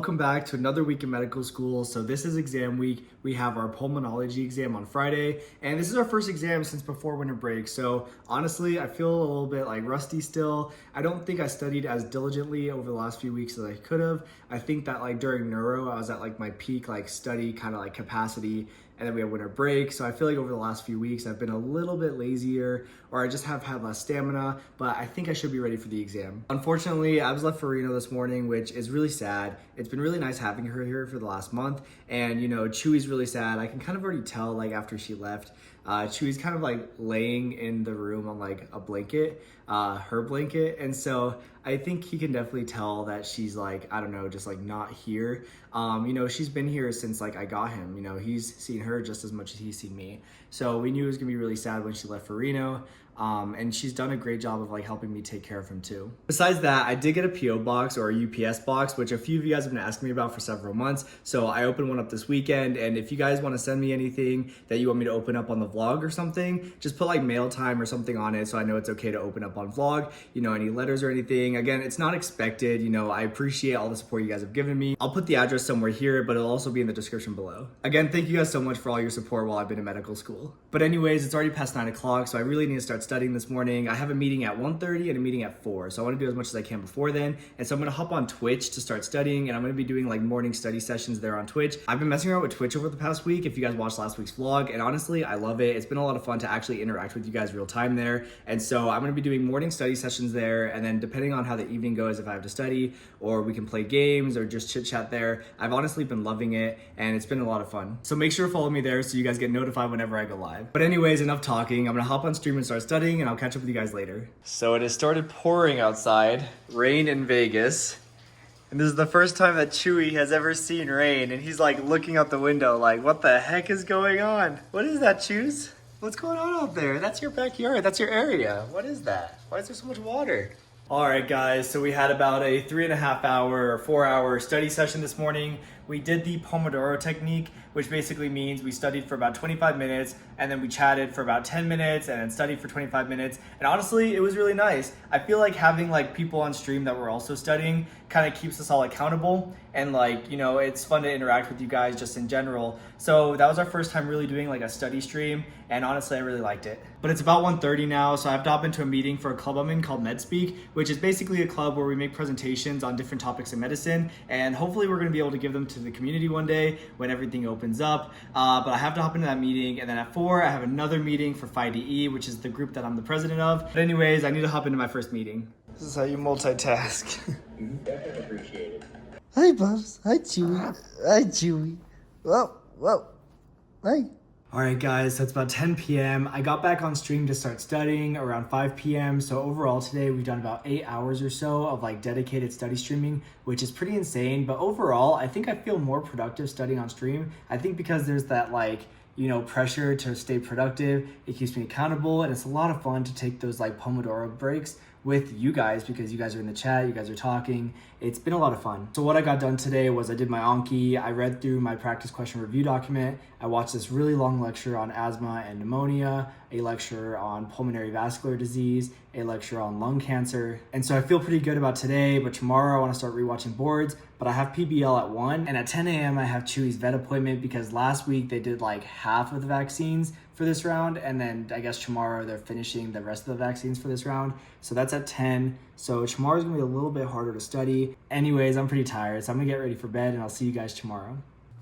welcome back to another week in medical school. So this is exam week. We have our pulmonology exam on Friday, and this is our first exam since before winter break. So honestly, I feel a little bit like rusty still. I don't think I studied as diligently over the last few weeks as I could have. I think that like during neuro, I was at like my peak like study kind of like capacity, and then we had winter break. So I feel like over the last few weeks, I've been a little bit lazier, or I just have had less stamina, but I think I should be ready for the exam. Unfortunately, I was left for Reno this morning, which is really sad. It's been really nice having her here for the last month. And you know, Chewy's really sad. I can kind of already tell like after she left, Chewy's kind of like laying in the room on like a blanket, her blanket. And so I think he can definitely tell that she's like, I don't know, just like not here. You know, she's been here since like I got him. You know, he's seen her just as much as he's seen me. So we knew it was gonna be really sad when she left for Reno. And she's done a great job of like helping me take care of him too. Besides that, I did get a PO box or a UPS box, which a few of you guys have been asking me about for several months. So I opened one up this weekend, and if you guys want to send me anything that you want me to open up on the vlog or something, just put like mail time or something on it so I know it's okay to open up on vlog. You know, any letters or anything. Again, it's not expected. You know, I appreciate all the support you guys have given me. I'll put the address somewhere here, but it'll also be in the description below. Again, thank you guys so much for all your support while I've been in medical school. But anyways, it's already past 9 o'clock, so I really need to start studying this morning. I have a meeting at 1:30 and a meeting at 4, so I want to do as much as I can before then. And so I'm going to hop on Twitch to start studying, and I'm going to be doing like morning study sessions there on Twitch. I've been messing around with Twitch over the past week, if you guys watched last week's vlog, and honestly, I love it. It's been a lot of fun to actually interact with you guys real time there. And so I'm going to be doing morning study sessions there, and then depending on how the evening goes, if I have to study or we can play games or just chit chat there, I've honestly been loving it, and it's been a lot of fun. So make sure to follow me there so you guys get notified whenever I go live. But anyways, enough talking. I'm going to hop on stream and start studying, and I'll catch up with you guys later. So it has started pouring outside, rain in Vegas. And this is the first time that Chewy has ever seen rain, and he's like looking out the window like, what the heck is going on? What is that, Chews? What's going on out there? That's your backyard, that's your area. What is that? Why is there so much water? All right, guys, so we had about a 3.5 hour or 4 hour study session this morning. We did the Pomodoro technique, which basically means we studied for about 25 minutes, and then we chatted for about 10 minutes, and then studied for 25 minutes. And honestly, it was really nice. I feel like having like people on stream that were also studying kind of keeps us all accountable, and like, you know, it's fun to interact with you guys just in general. So that was our first time really doing like a study stream, and honestly, I really liked it. But it's about 1:30 now, so I have to hop into a meeting for a club I'm in called MedSpeak, which is basically a club where we make presentations on different topics in medicine, and hopefully we're gonna be able to give them to the community one day when everything opens up. But I have to hop into that meeting, and then at 4, I have another meeting for PHI-DE, which is the group that I'm the president of. But anyways, I need to hop into my first meeting. This is how you multitask. Definitely appreciate it. Hi, Bubs. Hi, Chewy. Hi, Chewy. Whoa. Hi. All right, guys, so it's about 10 p.m. I got back on stream to start studying around 5 p.m. So overall today, we've done about 8 hours or so of like dedicated study streaming, which is pretty insane. But overall, I think I feel more productive studying on stream. I think because there's that like, you know, pressure to stay productive. It keeps me accountable, and it's a lot of fun to take those like Pomodoro breaks with you guys because you guys are in the chat, you guys are talking. It's been a lot of fun. So what I got done today was I did my Anki, I read through my practice question review document, I watched this really long lecture on asthma and pneumonia, a lecture on pulmonary vascular disease, a lecture on lung cancer. And so I feel pretty good about today, but tomorrow I want to start rewatching boards, but I have PBL at 1, and at 10 a.m. I have Chewy's vet appointment because last week they did like half of the vaccines for this round, and then I guess tomorrow they're finishing the rest of the vaccines for this round. So that's at 10. So tomorrow's gonna be a little bit harder to study. Anyways, I'm pretty tired, so I'm gonna get ready for bed, and I'll see you guys tomorrow.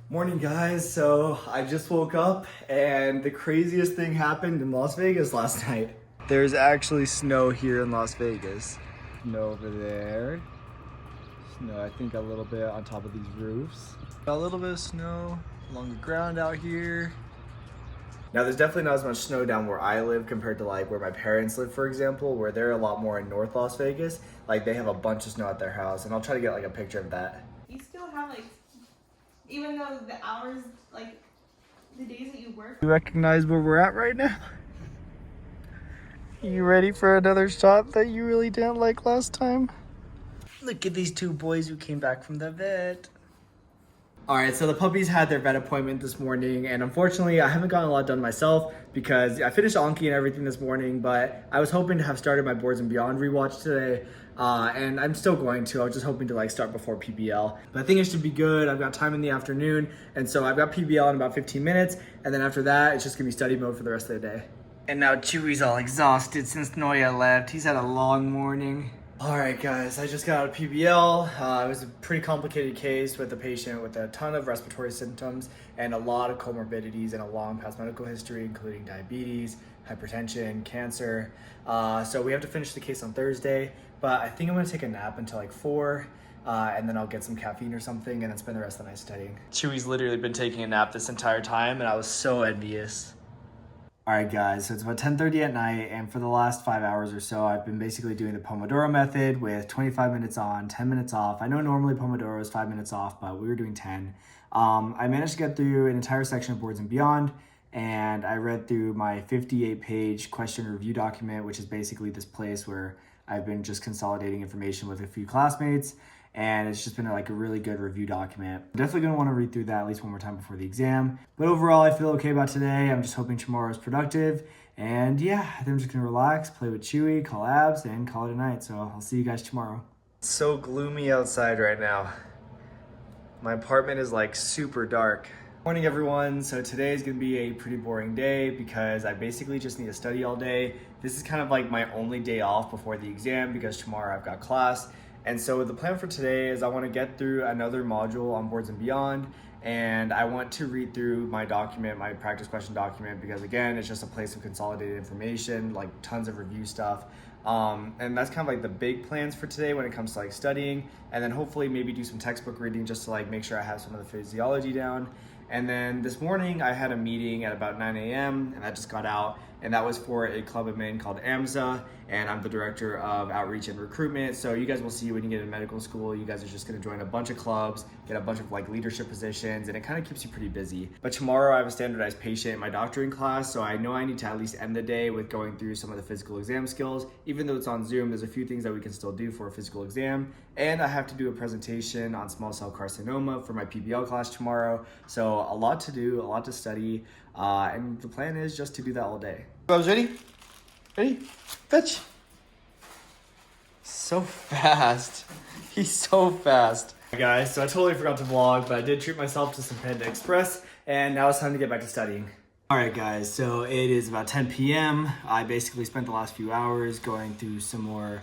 Morning, guys. So I just woke up, and the craziest thing happened in Las Vegas last night. There's actually snow here in Las Vegas. Snow over there. Snow, I think a little bit on top of these roofs. A little bit of snow along the ground out here. Now, there's definitely not as much snow down where I live compared to like where my parents live, for example, where they're a lot more in North Las Vegas. Like they have a bunch of snow at their house, and I'll try to get like a picture of that. You still have like, even though the hours, like the days that you work. You recognize where we're at right now? You ready for another shot that you really didn't like last time? Look at these two boys who came back from the vet. All right, so the puppies had their vet appointment this morning, and unfortunately I haven't gotten a lot done myself because I finished Anki and everything this morning, but I was hoping to have started my Boards and Beyond rewatch today, and I'm still going to. I was just hoping to like start before PBL, but I think it should be good. I've got time in the afternoon, and so I've got PBL in about 15 minutes, and then after that, it's just gonna be study mode for the rest of the day. And now Chewy's all exhausted since Noya left. He's had a long morning. All right, guys, I just got out of PBL. It was a pretty complicated case with a patient with a ton of respiratory symptoms and a lot of comorbidities and a long past medical history, including diabetes, hypertension, cancer. So we have to finish the case on Thursday, but I think I'm gonna take a nap until like 4, and then I'll get some caffeine or something and then spend the rest of the night studying. Chewy's literally been taking a nap this entire time, and I was so envious. All right, guys, so it's about 10:30 at night, and for the last 5 hours or so, I've been basically doing the Pomodoro method with 25 minutes on, 10 minutes off. I know normally Pomodoro is 5 minutes off, but we were doing 10. I managed to get through an entire section of Boards and Beyond, and I read through my 58-page question review document, which is basically this place where I've been just consolidating information with a few classmates, and it's just been like a really good review document. I'm definitely gonna wanna read through that at least one more time before the exam. But overall, I feel okay about today. I'm just hoping tomorrow is productive. And yeah, I think I'm just gonna relax, play with Chewy, call abs, and call it a night. So I'll see you guys tomorrow. It's so gloomy outside right now. My apartment is like super dark. Morning, everyone. So today is gonna be a pretty boring day because I basically just need to study all day. This is kind of like my only day off before the exam because tomorrow I've got class. And so the plan for today is I want to get through another module on Boards and Beyond, and I want to read through my document, my practice question document, because again, it's just a place of consolidated information, like tons of review stuff. And that's kind of like the big plans for today when it comes to like studying, and then hopefully maybe do some textbook reading just to like make sure I have some of the physiology down. And then this morning I had a meeting at about 9 a.m. and I just got out, and that was for a club I'm in called AMSA, and I'm the director of outreach and recruitment. So you guys will see when you get in medical school, you guys are just gonna join a bunch of clubs, get a bunch of like leadership positions, and it kind of keeps you pretty busy. But tomorrow I have a standardized patient in my doctoring class, so I know I need to at least end the day with going through some of the physical exam skills. Even though it's on Zoom, there's a few things that we can still do for a physical exam. And I have to do a presentation on small cell carcinoma for my PBL class tomorrow. So a lot to do, a lot to study, and the plan is just to do that all day. Gloves ready? Ready? Fetch. So fast. He's so fast. Hey guys, so I totally forgot to vlog, but I did treat myself to some Panda Express, and now it's time to get back to studying. All right, guys, so it is about 10 p.m. I basically spent the last few hours going through some more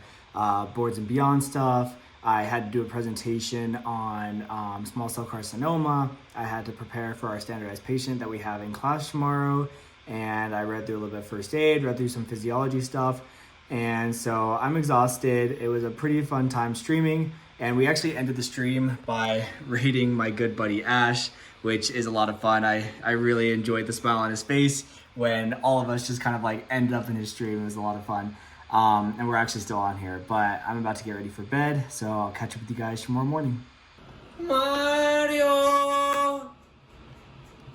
Boards and Beyond stuff. I had to do a presentation on small cell carcinoma. I had to prepare for our standardized patient that we have in class tomorrow. And I read through a little bit of first aid, read through some physiology stuff. And so I'm exhausted. It was a pretty fun time streaming. And we actually ended the stream by rating my good buddy Ash, which is a lot of fun. I really enjoyed the smile on his face when all of us just kind of like ended up in his stream. It was a lot of fun. And we're actually still on here, but I'm about to get ready for bed, so I'll catch up with you guys tomorrow morning. Mario!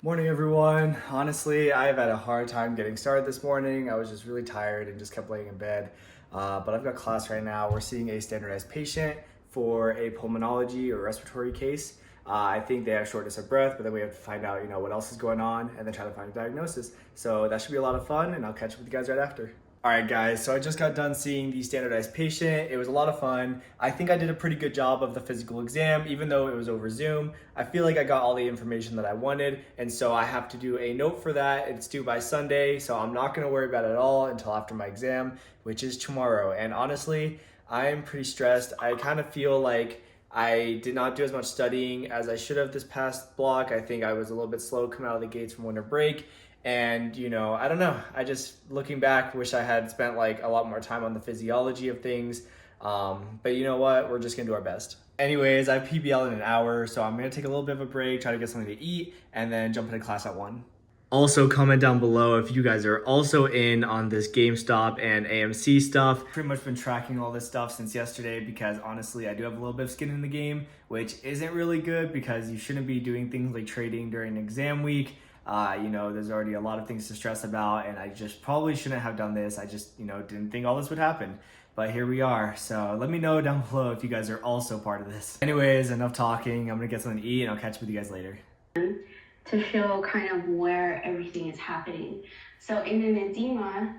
Morning, everyone. Honestly, I've had a hard time getting started this morning. I was just really tired and just kept laying in bed. But I've got class right now. We're seeing a standardized patient for a pulmonology or respiratory case. I think they have shortness of breath, but then we have to find out, what else is going on and then try to find a diagnosis. So that should be a lot of fun, and I'll catch up with you guys right after. All right, guys, so I just got done seeing the standardized patient. It was a lot of fun. I think I did a pretty good job of the physical exam, even though it was over Zoom. I feel like I got all the information that I wanted, and so I have to do a note for that. It's due by Sunday, so I'm not gonna worry about it at all until after my exam, which is tomorrow. And honestly, I am pretty stressed. I kind of feel like I did not do as much studying as I should have this past block. I think I was a little bit slow coming out of the gates from winter break. And, I don't know, I just, looking back, wish I had spent like a lot more time on the physiology of things. But you know what, we're just gonna do our best. Anyways, I have PBL in an hour, so I'm gonna take a little bit of a break, try to get something to eat, and then jump into class at 1. Also, comment down below if you guys are also in on this GameStop and AMC stuff. Pretty much been tracking all this stuff since yesterday because honestly, I do have a little bit of skin in the game, which isn't really good because you shouldn't be doing things like trading during exam week. There's already a lot of things to stress about, and I just probably shouldn't have done this. I just, didn't think all this would happen, but here we are. So let me know down below if you guys are also part of this. Anyways, enough talking. I'm gonna get something to eat and I'll catch up with you guys later. To feel kind of where everything is happening. So in an edema,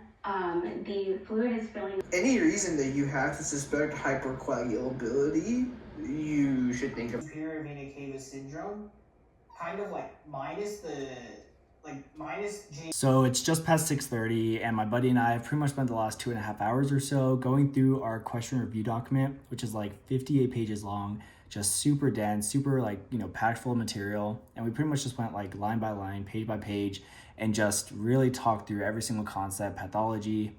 The fluid is filling. Any reason that you have to suspect hypercoagulability, you should think of Superior vena cava syndrome, kind of like minus J. So it's just past 6:30, and my buddy and I have pretty much spent the last 2.5 hours or so going through our question review document, which is like 58 pages long, just super dense, super packed full of material. And we pretty much just went like line by line, page by page, and just really talked through every single concept: pathology,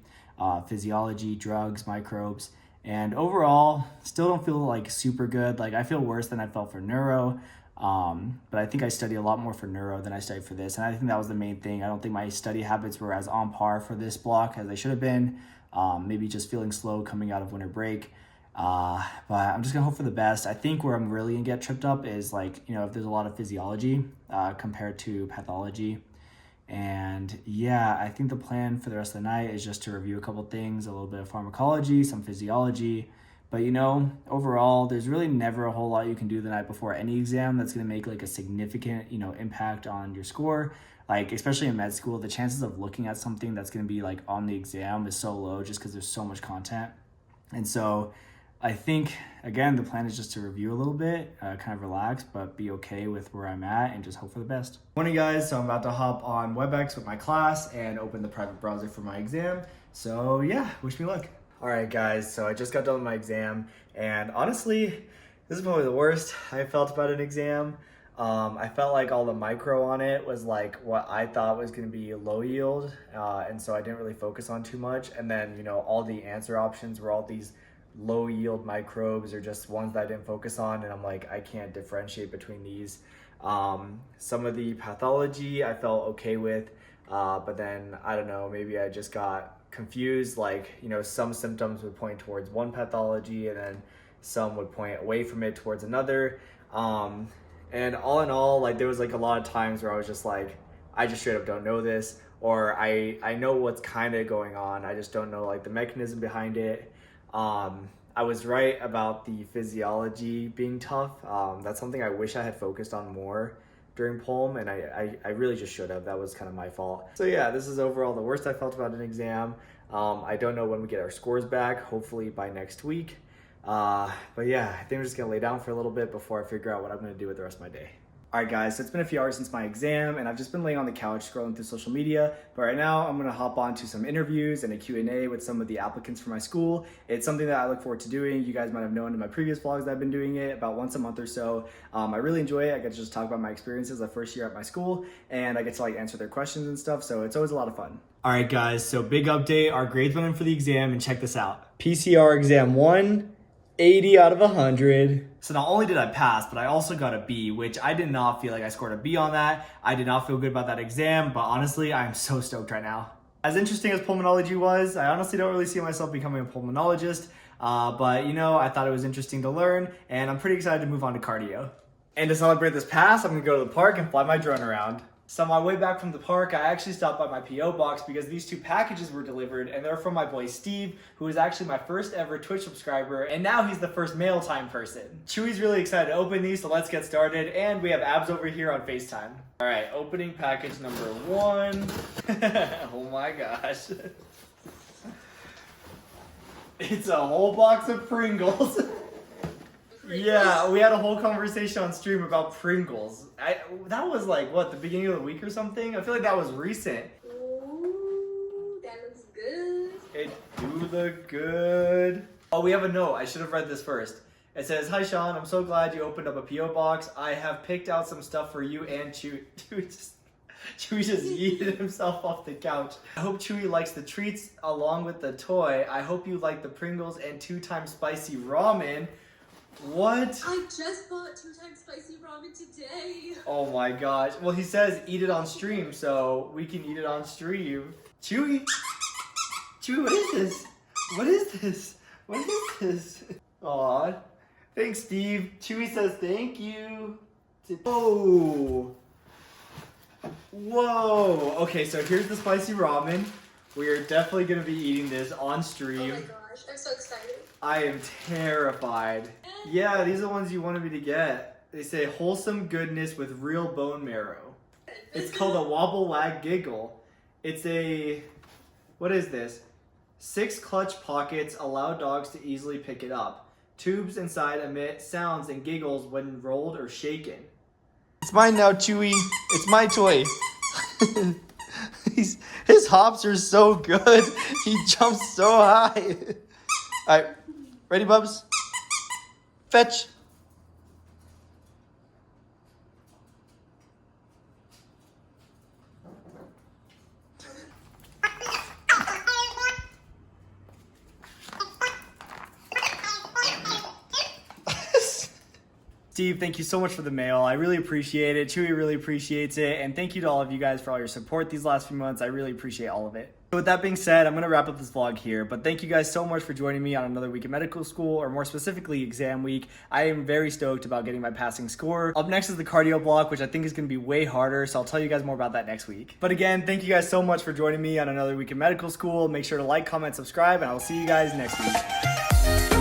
physiology, drugs, microbes. And overall, still don't feel like super good. Like I feel worse than I felt for neuro. But I think I study a lot more for neuro than I studied for this. And I think that was the main thing. I don't think my study habits were as on par for this block as they should have been. Maybe just feeling slow coming out of winter break. But I'm just gonna hope for the best. I think where I'm really gonna get tripped up is if there's a lot of physiology compared to pathology. And yeah, I think the plan for the rest of the night is just to review a couple things, a little bit of pharmacology, some physiology. But overall, there's really never a whole lot you can do the night before any exam that's gonna make like a significant, impact on your score. Like especially in med school, the chances of looking at something that's gonna be like on the exam is so low just because there's so much content. And so I think, again, the plan is just to review a little bit, kind of relax, but be okay with where I'm at and just hope for the best. Morning, guys. So I'm about to hop on WebEx with my class and open the private browser for my exam. So yeah, wish me luck. All right, guys. So I just got done with my exam, and honestly, this is probably the worst I felt about an exam. I felt like all the micro on it was like what I thought was going to be low yield, and so I didn't really focus on too much. And then, all the answer options were all these low yield microbes or just ones that I didn't focus on, and I'm like, I can't differentiate between these. Some of the pathology I felt okay with, but then I don't know, maybe I just got confused. Some symptoms would point towards one pathology and then some would point away from it towards another. And all in all, there was a lot of times where I was just like, I just straight up don't know this, or I know what's kind of going on, I just don't know the mechanism behind it. I was right about the physiology being tough. That's something I wish I had focused on more during Pulm, and I really just should have. That was kind of my fault. So yeah, this is overall the worst I felt about an exam. I don't know when we get our scores back, hopefully by next week. But yeah, I think I'm just gonna lay down for a little bit before I figure out what I'm gonna do with the rest of my day. All right, guys, so it's been a few hours since my exam, and I've just been laying on the couch scrolling through social media. But right now, I'm gonna hop on to some interviews and a Q&A with some of the applicants for my school. It's something that I look forward to doing. You guys might have known in my previous vlogs that I've been doing it about once a month or so. I really enjoy it. I get to just talk about my experiences the first year at my school, and I get to answer their questions and stuff, so it's always a lot of fun. All right, guys, so big update. Our grades went in for the exam, and check this out. PCR exam 1. 80 out of 100. So not only did I pass, but I also got a B, which I did not feel like I scored a B on that. I did not feel good about that exam, but honestly, I'm so stoked right now. As interesting as pulmonology was, I honestly don't really see myself becoming a pulmonologist, but I thought it was interesting to learn, and I'm pretty excited to move on to cardio. And to celebrate this pass, I'm gonna go to the park and fly my drone around. So on my way back from the park, I actually stopped by my P.O. box because these 2 packages were delivered, and they're from my boy Steve, who is actually my first ever Twitch subscriber, and now he's the first mail time person. Chewy's really excited to open these, so let's get started, and we have Abs over here on FaceTime. All right, opening package number 1. Oh my gosh. It's a whole box of Pringles. Yeah, we had a whole conversation on stream about Pringles. That was the beginning of the week or something? I feel like that was recent. Ooh, that looks good. It do look good. Oh, we have a note. I should have read this first. It says, "Hi Shaun, I'm so glad you opened up a P.O. box. I have picked out some stuff for you and Chewy." Chewy just yeeted himself off the couch. "I hope Chewy likes the treats along with the toy. I hope you like the Pringles and 2x spicy ramen." What? I just bought 2x spicy ramen today. Oh my gosh. Well, he says eat it on stream, so we can eat it on stream. Chewy? Chewy, what is this? What is this? What is this? Aw. Thanks, Steve. Chewy says thank you. Oh. Whoa. Okay, so here's the spicy ramen. We are definitely going to be eating this on stream. Oh my gosh, I'm so excited. I am terrified. Yeah, these are the ones you wanted me to get. They say wholesome goodness with real bone marrow. It's called a wobble wag giggle. It's a What is this? 6 clutch pockets allow dogs to easily pick it up. Tubes inside emit sounds and giggles when rolled or shaken. It's mine now, Chewy. It's my toy. His hops are so good. He jumps so high. All right, ready, Bubs? Fetch. Steve, thank you so much for the mail. I really appreciate it. Chewy really appreciates it. And thank you to all of you guys for all your support these last few months. I really appreciate all of it. So with that being said, I'm going to wrap up this vlog here. But thank you guys so much for joining me on another week of medical school, or more specifically, exam week. I am very stoked about getting my passing score. Up next is the cardio block, which I think is going to be way harder. So I'll tell you guys more about that next week. But again, thank you guys so much for joining me on another week of medical school. Make sure to like, comment, subscribe, and I will see you guys next week.